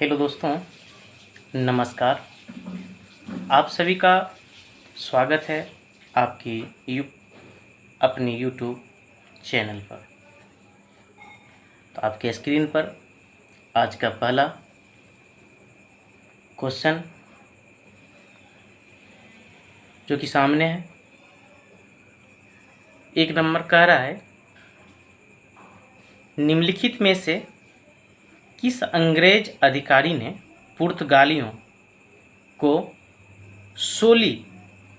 Hello दोस्तों, नमस्कार। आप सभी का स्वागत है आपकी अपनी यूट्यूब चैनल पर। तो आपके स्क्रीन पर आज का पहला क्वेश्चन जो कि सामने है, एक नंबर कह रहा है, निम्नलिखित में से किस अंग्रेज अधिकारी ने पुर्तगालियों को सोली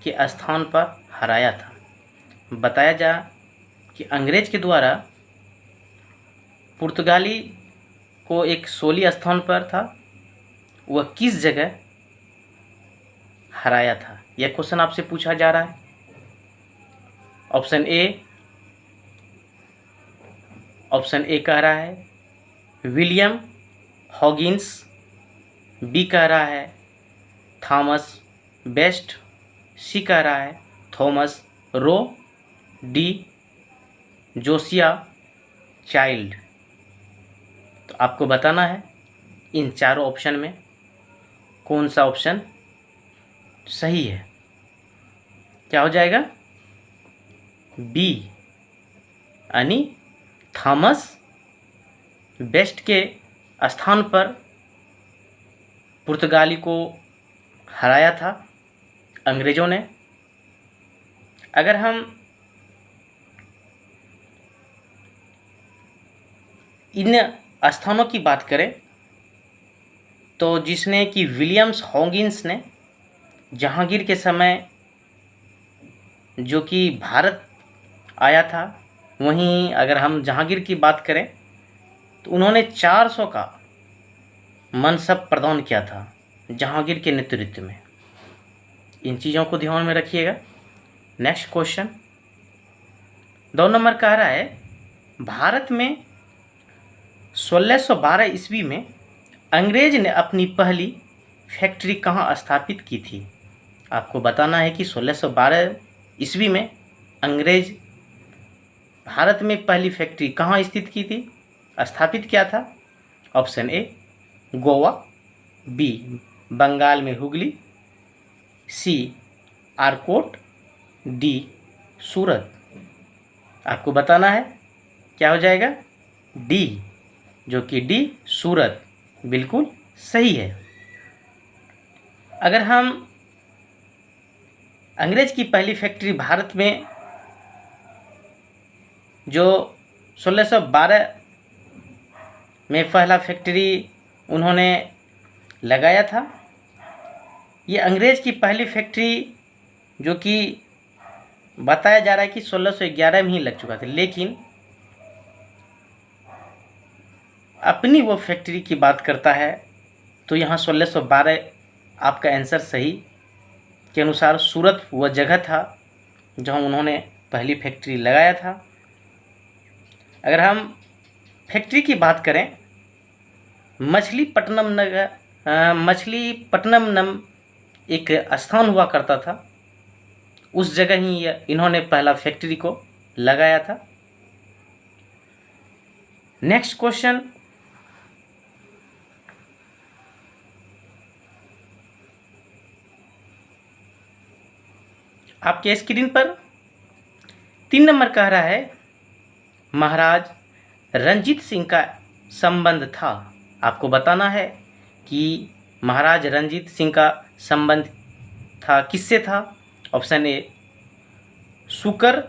के स्थान पर हराया था। बताया जा कि अंग्रेज के द्वारा पुर्तगाली को एक सोली स्थान पर था, वह किस जगह हराया था, यह क्वेश्चन आपसे पूछा जा रहा है। ऑप्शन ए कह रहा है विलियम हॉगिंस, बी कह रहा है थॉमस बेस्ट, सी कह रहा है थॉमस रो, डी जोसिया चाइल्ड। तो आपको बताना है इन चारों ऑप्शन में कौन सा ऑप्शन सही है। क्या हो जाएगा? बी यानी थॉमस बेस्ट के स्थान पर पुर्तगाली को हराया था अंग्रेज़ों ने। अगर हम इन स्थानों की बात करें तो जिसने कि विलियम्स हॉगिंस ने जहांगीर के समय जो कि भारत आया था, वहीं अगर हम जहांगीर की बात करें तो उन्होंने 400 का मनसब प्रदान किया था जहांगीर के नेतृत्व में। इन चीज़ों को ध्यान में रखिएगा। नेक्स्ट क्वेश्चन 2 नंबर कह रहा है, भारत में 1612 ईस्वी में अंग्रेज ने अपनी पहली फैक्ट्री कहाँ स्थापित की थी। आपको बताना है कि 1612 ईस्वी में अंग्रेज भारत में पहली फैक्ट्री कहाँ स्थित की थी, स्थापित किया था। Option A Goa, B Bengal में हुगली, सी आरकोट, डी सूरत। आपको बताना है क्या हो जाएगा? डी, जो कि डी सूरत बिल्कुल सही है। अगर हम अंग्रेज की पहली फैक्ट्री भारत में जो 1612 में पहला फैक्ट्री उन्होंने लगाया था, ये अंग्रेज की पहली फैक्ट्री जो कि बताया जा रहा है कि 1611 में ही लग चुका था, लेकिन अपनी वो फैक्ट्री की बात करता है तो यहाँ 1612 आपका आंसर सही के अनुसार सूरत वह जगह था जहाँ उन्होंने पहली फैक्ट्री लगाया था। अगर हम फैक्ट्री की बात करें, मछलीपट्टनम नाम एक स्थान हुआ करता था, उस जगह ही इन्होंने पहला फैक्ट्री को लगाया था। नेक्स्ट क्वेश्चन आपके स्क्रीन पर 3 नंबर कह रहा है, महाराज रंजीत सिंह का संबंध था। आपको बताना है कि महाराज रंजीत सिंह का संबंध था किससे था। ऑप्शन ए सुकर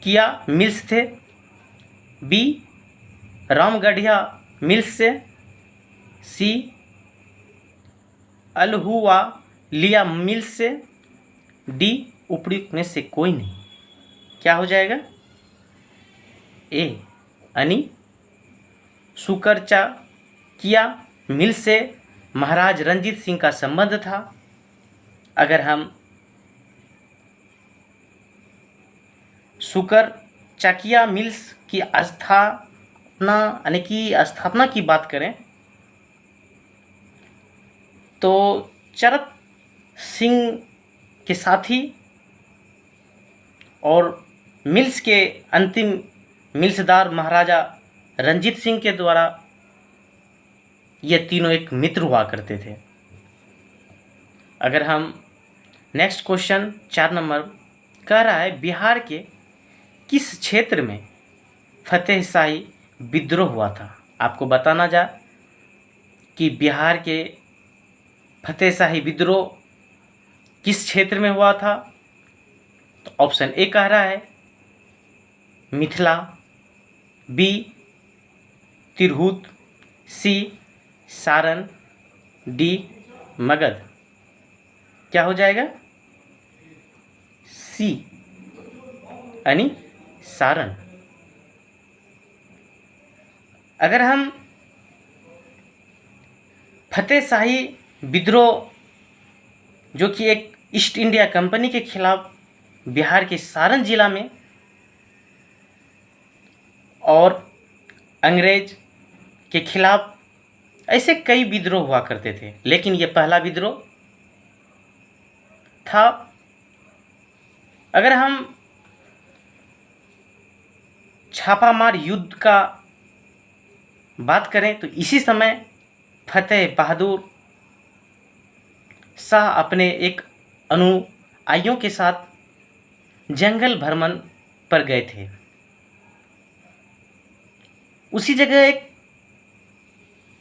किया मिल्स थे, बी रामगढ़िया मिल्स से, सी अलहुआ लिया मिल्स से, डी उपयुक्त में से कोई नहीं। क्या हो जाएगा? ए यानी सुकरचा किया मिल से महाराज रंजीत सिंह का संबंध था। अगर हम सुकर चकिया मिल्स की स्थापना की बात करें तो चरत सिंह के साथी और मिल्स के अंतिम मिल्सदार महाराजा रंजीत सिंह के द्वारा ये तीनों एक मित्र हुआ करते थे। अगर हम नेक्स्ट क्वेश्चन 4 नंबर कह रहा है, बिहार के किस क्षेत्र में फतेह शाही विद्रोह हुआ था? आपको बताना जा कि बिहार के फतेह शाही विद्रोह किस क्षेत्र में हुआ था। तो ऑप्शन ए कह रहा है मिथिला, बी तिरहुत, सी सारण, डी मगध। क्या हो जाएगा? सी यानी सारण। अगर हम फतेह शाही विद्रोह जो कि एक ईस्ट इंडिया कंपनी के खिलाफ बिहार के सारण जिला में और अंग्रेज के खिलाफ, ऐसे कई विद्रोह हुआ करते थे, लेकिन ये पहला विद्रोह था। अगर हम छापामार युद्ध का बात करें तो इसी समय फतेह बहादुर शाह अपने एक अनुयायियों के साथ जंगल भ्रमण पर गए थे। उसी जगह एक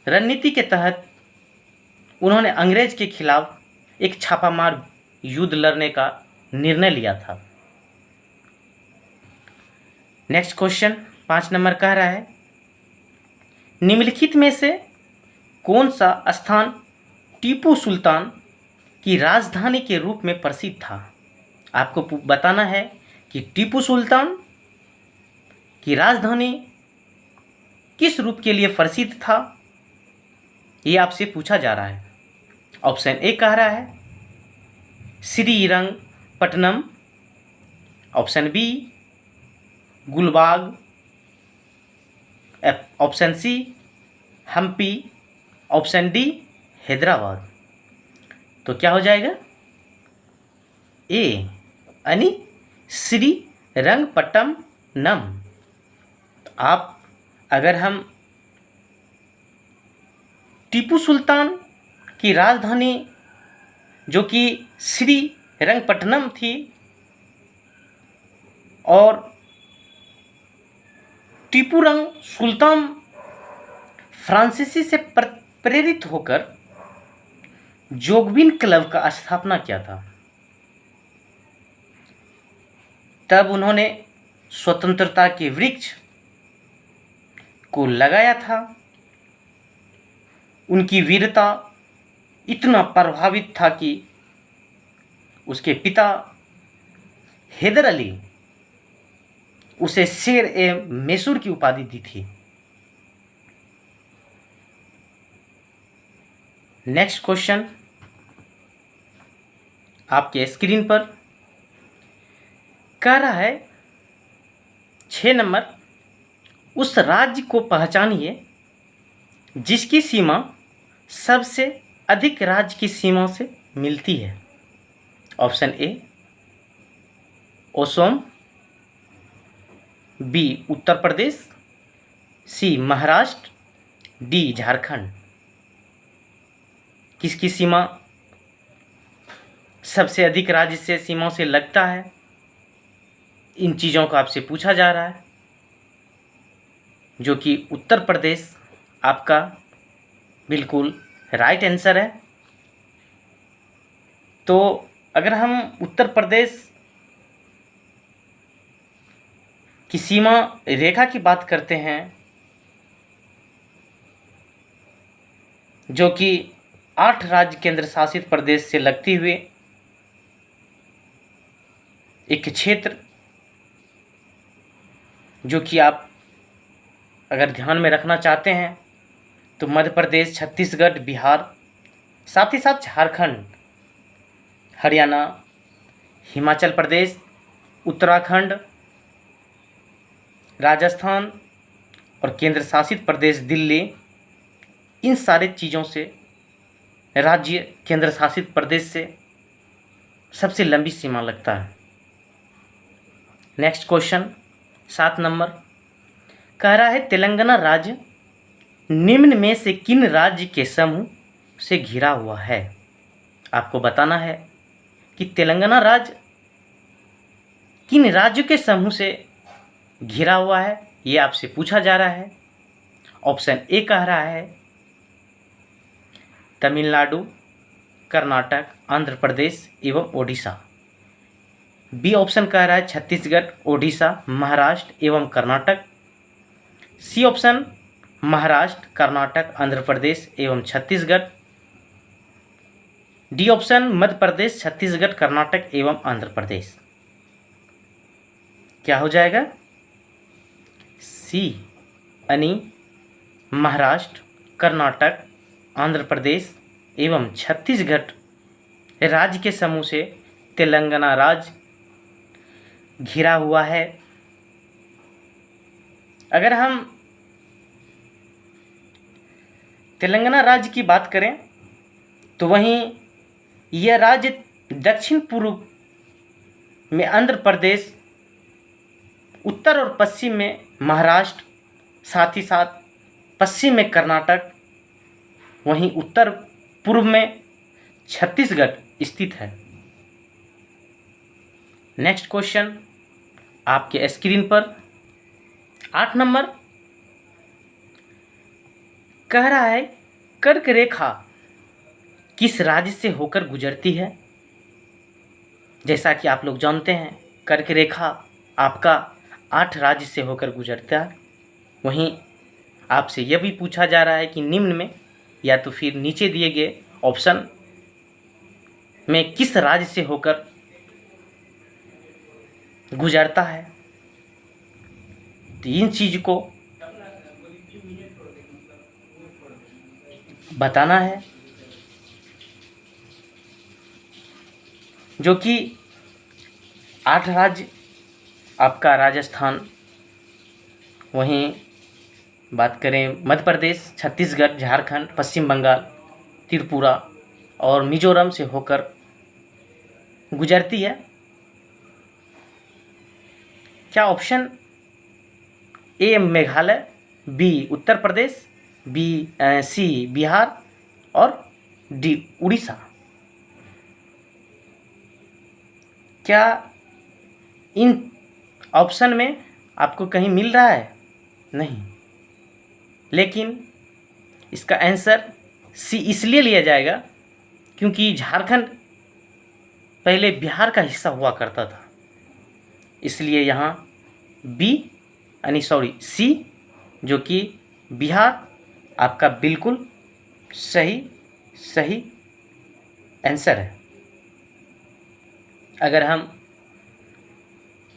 रणनीति के तहत उन्होंने अंग्रेज के खिलाफ एक छापामार युद्ध लड़ने का निर्णय लिया था। नेक्स्ट क्वेश्चन 5 नंबर कह रहा है, निम्नलिखित में से कौन सा स्थान टीपू सुल्तान की राजधानी के रूप में प्रसिद्ध था? आपको बताना है कि टीपू सुल्तान की राजधानी किस रूप के लिए प्रसिद्ध था, ये आपसे पूछा जा रहा है। ऑप्शन ए कह रहा है श्रीरंगपट्टनम, ऑप्शन बी गुलबाग, option C Hampi, option D Hyderabad. तो क्या हो जाएगा? ए यानी श्रीरंगपट्टनम। आप अगर हम टीपू सुल्तान की राजधानी जो कि श्रीरंगपट्टनम थी और टीपूरंग सुल्तान फ्रांसीसी से प्रेरित होकर जोगबिन क्लब का स्थापना किया था, तब उन्होंने स्वतंत्रता के वृक्ष को लगाया था। उनकी वीरता इतना प्रभावित था कि उसके पिता हैदर अली उसे शेर ए मैसूर की उपाधि दी थी। नेक्स्ट क्वेश्चन आपके स्क्रीन पर कह रहा है 6 नंबर, उस राज्य को पहचानिए जिसकी सीमा सबसे अधिक राज्य की सीमा से मिलती है। Option A Assam, B Uttar Pradesh, C Maharashtra, D Jharkhand. किसकी सीमा सबसे अधिक राज्य से सीमा से लगता है, इन चीज़ों को आपसे पूछा जा रहा है, जो कि उत्तर प्रदेश आपका बिल्कुल राइट आंसर है। तो अगर हम उत्तर प्रदेश की सीमा रेखा की बात करते हैं, जो कि 8 राज्य केंद्र शासित प्रदेश से लगती हुए एक क्षेत्र, जो कि आप अगर ध्यान में रखना चाहते हैं तो मध्य प्रदेश, छत्तीसगढ़, बिहार, साथ ही साथ झारखंड, हरियाणा, हिमाचल प्रदेश, उत्तराखंड, राजस्थान और केंद्र शासित प्रदेश दिल्ली, इन सारे चीज़ों से राज्य केंद्र शासित प्रदेश से सबसे लंबी सीमा लगता है। नेक्स्ट क्वेश्चन 7 नंबर कह रहा है, तेलंगाना राज्य निम्न में से किन राज्य के समूह से घिरा हुआ है? आपको बताना है कि तेलंगाना राज्य किन राज्यों के समूह से घिरा हुआ है, ये आपसे पूछा जा रहा है। ऑप्शन ए कह रहा है तमिलनाडु, कर्नाटक, आंध्र प्रदेश एवं ओडिशा। बी ऑप्शन कह रहा है छत्तीसगढ़, ओडिशा, महाराष्ट्र एवं कर्नाटक। सी ऑप्शन महाराष्ट्र, कर्नाटक, आंध्र प्रदेश एवं छत्तीसगढ़। डी ऑप्शन मध्य प्रदेश, छत्तीसगढ़, कर्नाटक एवं आंध्र प्रदेश। क्या हो जाएगा? सी यानी महाराष्ट्र, कर्नाटक, आंध्र प्रदेश एवं छत्तीसगढ़ राज्य के समूह से तेलंगाना राज्य घिरा हुआ है। अगर हम तेलंगाना राज्य की बात करें तो वहीं यह राज्य दक्षिण पूर्व में आंध्र प्रदेश, उत्तर और पश्चिम में महाराष्ट्र, साथ ही साथ पश्चिम में कर्नाटक, वहीं उत्तर पूर्व में छत्तीसगढ़ स्थित है। नेक्स्ट क्वेश्चन आपके स्क्रीन पर 8 नंबर कह रहा है कर्क रेखा किस राज्य से होकर गुजरती है? जैसा कि आप लोग जानते हैं कर्क रेखा आपका 8 राज्य से होकर गुजरता है। वहीं आपसे यह भी पूछा जा रहा है कि निम्न में या तो फिर नीचे दिए गए ऑप्शन में किस राज्य से होकर गुजरता है। तो इन चीज को बताना है, जो कि 8 राज्य आपका राजस्थान, वहीं बात करें मध्य प्रदेश, छत्तीसगढ़, झारखंड, पश्चिम बंगाल, त्रिपुरा और मिजोरम से होकर गुजरती है। क्या option A Meghalaya, B Uttar Pradesh, सी बिहार और डी उड़ीसा? क्या इन ऑप्शन में आपको कहीं मिल रहा है? नहीं, लेकिन इसका आंसर सी इसलिए लिया जाएगा क्योंकि झारखंड पहले बिहार का हिस्सा हुआ करता था, इसलिए यहाँ सी जो कि बिहार आपका बिल्कुल सही आंसर है। अगर हम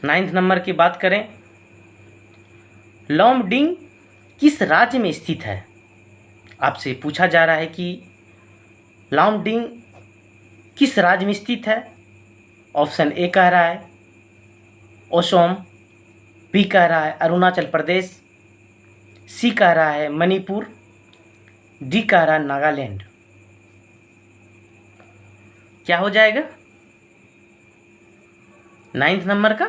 9 नंबर की बात करें, लॉमडिंग किस राज्य में स्थित है? आपसे पूछा जा रहा है कि लॉमडिंग किस राज्य में स्थित है। ऑप्शन ए कह रहा है असम, बी कह रहा है अरुणाचल प्रदेश, सी कह रहा है मणिपुर, डी कह रहा है नागालैंड। क्या हो जाएगा 9 नंबर का?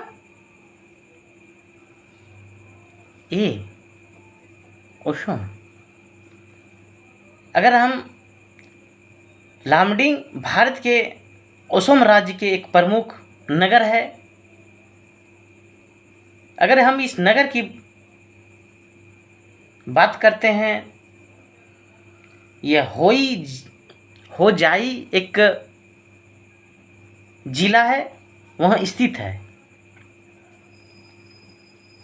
ए असम। अगर हम लॉमडिंग भारत के असम राज्य के एक प्रमुख नगर है। अगर हम इस नगर की बात करते हैं, यह होजाई एक जिला है, वहाँ स्थित है।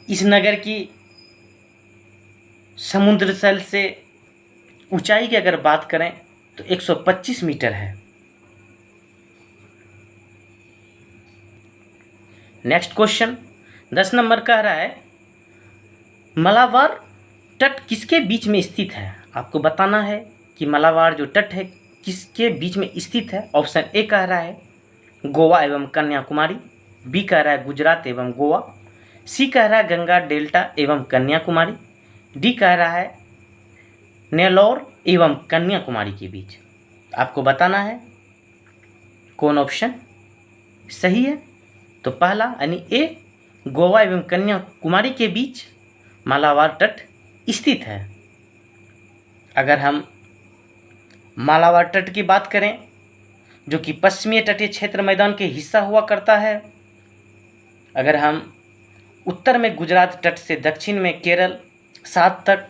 इस नगर की समुद्र तल से ऊंचाई की अगर बात करें तो 125 मीटर है। नेक्स्ट क्वेश्चन 10 नंबर कह रहा है मलाबार तट किसके बीच में स्थित है? आपको बताना है कि मलाबार जो तट है किसके बीच में स्थित है। ऑप्शन ए कह रहा है गोवा एवं कन्याकुमारी, बी कह रहा है गुजरात एवं गोवा, सी कह रहा है गंगा डेल्टा एवं कन्याकुमारी, डी कह रहा है नेल्लोर एवं कन्याकुमारी के बीच। आपको बताना है कौन ऑप्शन सही है। तो पहला यानी ए गोवा एवं कन्याकुमारी के बीच मालाबार तट स्थित है। अगर हम मालाबार तट की बात करें, जो कि पश्चिमी तटीय क्षेत्र मैदान के हिस्सा हुआ करता है। अगर हम उत्तर में गुजरात तट से दक्षिण में केरल सात तक,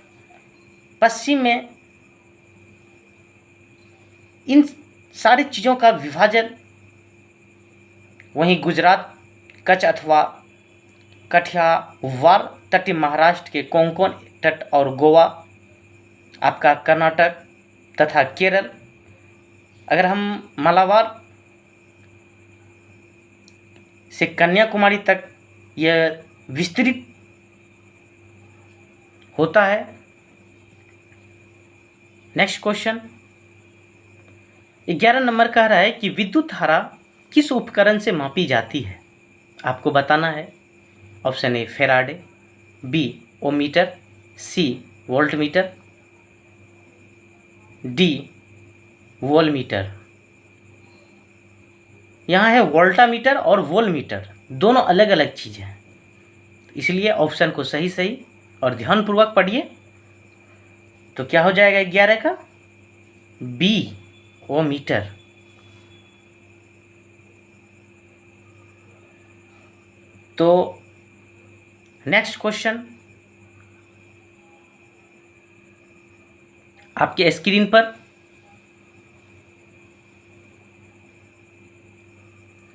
पश्चिम में इन सारी चीज़ों का विभाजन, वहीं गुजरात कच्छ अथवा कठियावाड़ तटीय महाराष्ट्र के कोंकण तट और गोवा आपका कर्नाटक तथा केरल। अगर हम मालाबार से कन्याकुमारी तक यह विस्तृत होता है। नेक्स्ट क्वेश्चन 11 नंबर कह रहा है कि विद्युत धारा किस उपकरण से मापी जाती है। आपको बताना है। Option A Faraday, B ohmmeter, C voltmeter, D voltmeter. यहाँ है वोल्टामीटर और वोल्टमीटर, दोनों अलग अलग चीज़ें हैं, इसलिए ऑप्शन को सही सही और ध्यानपूर्वक पढ़िए। तो क्या हो जाएगा 11 का? बी ओमीटर। तो नेक्स्ट क्वेश्चन आपके स्क्रीन पर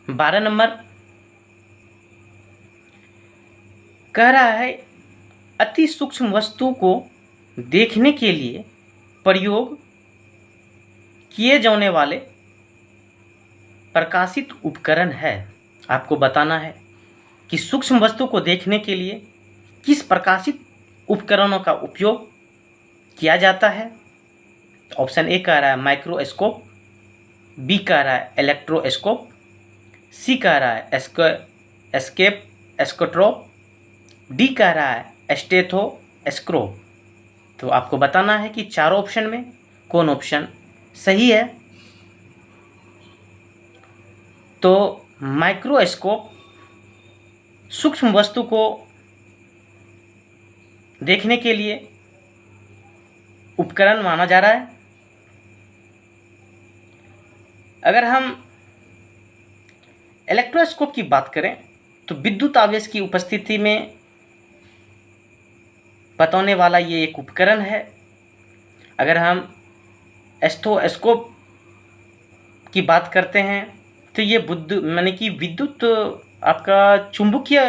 12 नंबर कह रहा है अति सूक्ष्म वस्तु को देखने के लिए प्रयोग किए जाने वाले प्रकाशित उपकरण है। आपको बताना है कि सूक्ष्म वस्तु को देखने के लिए किस प्रकाशित उपकरणों का उपयोग किया जाता है। ऑप्शन ए कह रहा है माइक्रोस्कोप, बी कह रहा है इलेक्ट्रोस्कोप, सी कह रहा है एस्कोट्रोप, डी कह रहा है स्टेथोस्कोप। तो आपको बताना है कि चारों ऑप्शन में कौन ऑप्शन सही है। तो माइक्रोस्कोप सूक्ष्म वस्तु को देखने के लिए उपकरण माना जा रहा है। अगर हम इलेक्ट्रोस्कोप की बात करें तो विद्युत आवेश की उपस्थिति में बताने वाला ये एक उपकरण है। अगर हम स्टेथोस्कोप की बात करते हैं तो ये माने कि विद्युत आपका चुंबकीय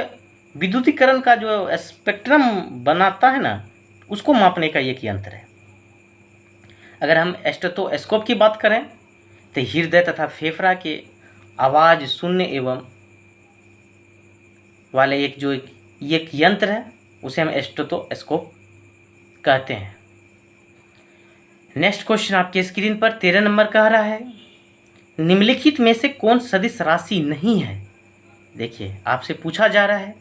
विद्युतीकरण का जो स्पेक्ट्रम बनाता है ना, उसको मापने का एक यंत्र है। अगर हम स्टेथोस्कोप की बात करें तो हृदय तथा फेफड़ा के आवाज़ सुनने एवं वाले एक यंत्र है, उसे हम स्टेथोस्कोप कहते हैं। नेक्स्ट क्वेश्चन आपके स्क्रीन पर 13 नंबर कह रहा है निम्नलिखित में से कौन सदिश राशि नहीं है। देखिए आपसे पूछा जा रहा है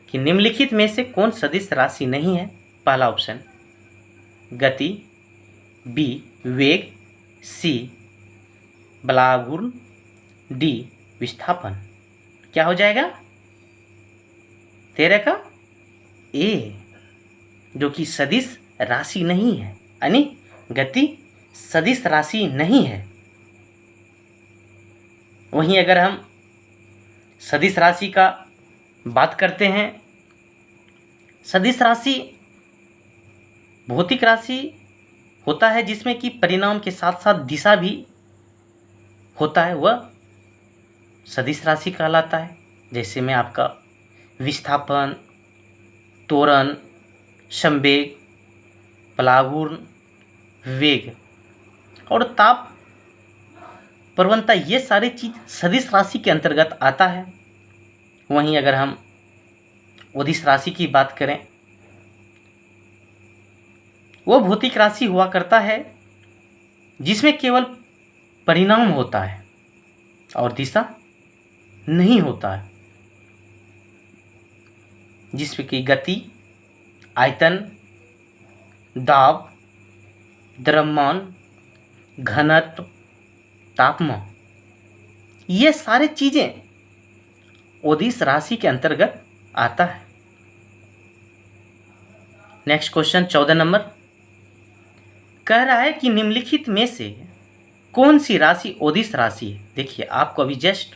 कि निम्नलिखित में से कौन सदिश राशि नहीं है। पहला ऑप्शन गति, बी वेग, सी बलाघूर्ण, डी विस्थापन। क्या हो जाएगा 13 का? ए, जो कि सदिश राशि नहीं है, यानी गति सदिश राशि नहीं है। वहीं अगर हम सदिश राशि का बात करते हैं, सदिश राशि भौतिक राशि होता है जिसमें कि परिणाम के साथ साथ दिशा भी होता है, वह सदिश राशि कहलाता है। जैसे में आपका विस्थापन, त्वरण, संवेग, पलाघूर्ण, वेग और ताप प्रवणता, ये सारी चीज़ सदिश राशि के अंतर्गत आता है। वहीं अगर हम अदिश राशि की बात करें, वो भौतिक राशि हुआ करता है जिसमें केवल परिणाम होता है और दिशा नहीं होता है, जिसमें कि गति, आयतन, दाब, द्रव्यमान, घनत्व, तापमान, ये सारी चीज़ें अदिश राशि के अंतर्गत आता है। नेक्स्ट क्वेश्चन 14 नंबर कह रहा है कि निम्नलिखित में से कौन सी राशि ओदिश राशि है। देखिए आपको अभी जस्ट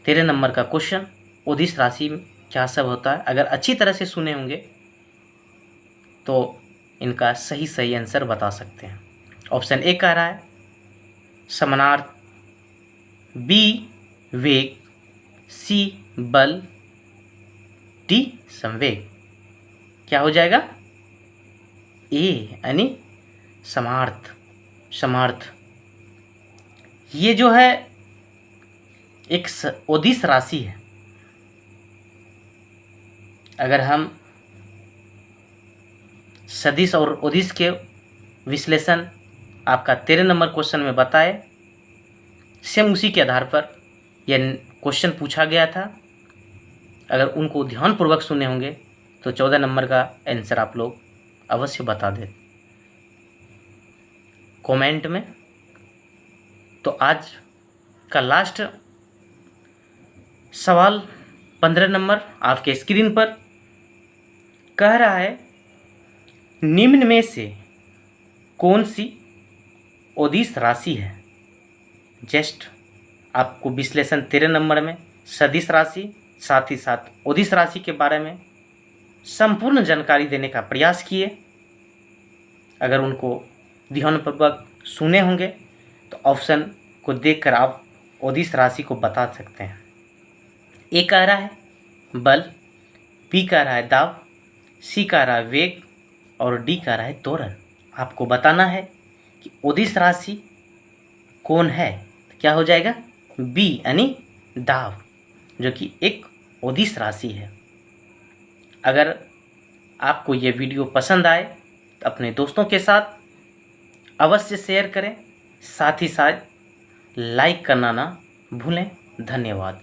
13 नंबर का क्वेश्चन, ओदिश राशि में क्या सब होता है, अगर अच्छी तरह से सुने होंगे तो इनका सही आंसर बता सकते हैं। ऑप्शन ए कह रहा है समानार्थ, बी वेग, सी बल, डी संवेग। क्या हो जाएगा? ए यानी समार्थ। समार्थ ये जो है एक ओदिश राशि है। अगर हम सदिश और ओदिश के विश्लेषण आपका 13 नंबर क्वेश्चन में बताए, सेम उसी के आधार पर यह क्वेश्चन पूछा गया था। अगर उनको ध्यानपूर्वक सुने होंगे तो 14 नंबर का आंसर आप लोग अवश्य बता दें कमेंट में। तो आज का लास्ट सवाल 15 नंबर आपके स्क्रीन पर कह रहा है निम्न में से कौन सी ओदिश राशि है। जस्ट आपको विश्लेषण 13 नंबर में सदिश राशि साथ ही साथ ओदिश राशि के बारे में संपूर्ण जानकारी देने का प्रयास किए। अगर उनको ध्यानपूर्वक सुने होंगे तो ऑप्शन को देखकर आप ओदिश राशि को बता सकते हैं। ए कह रहा है बल, बी कह रहा है दाव, सी कह रहा है वेग और डी कह रहा है त्वरण। आपको बताना है कि ओदिश राशि कौन है। क्या हो जाएगा? बी यानी दाव, जो कि एक ओदिश राशि है। अगर आपको ये वीडियो पसंद आए तो अपने दोस्तों के साथ अवश्य शेयर करें, साथ ही साथ लाइक करना ना भूलें। धन्यवाद।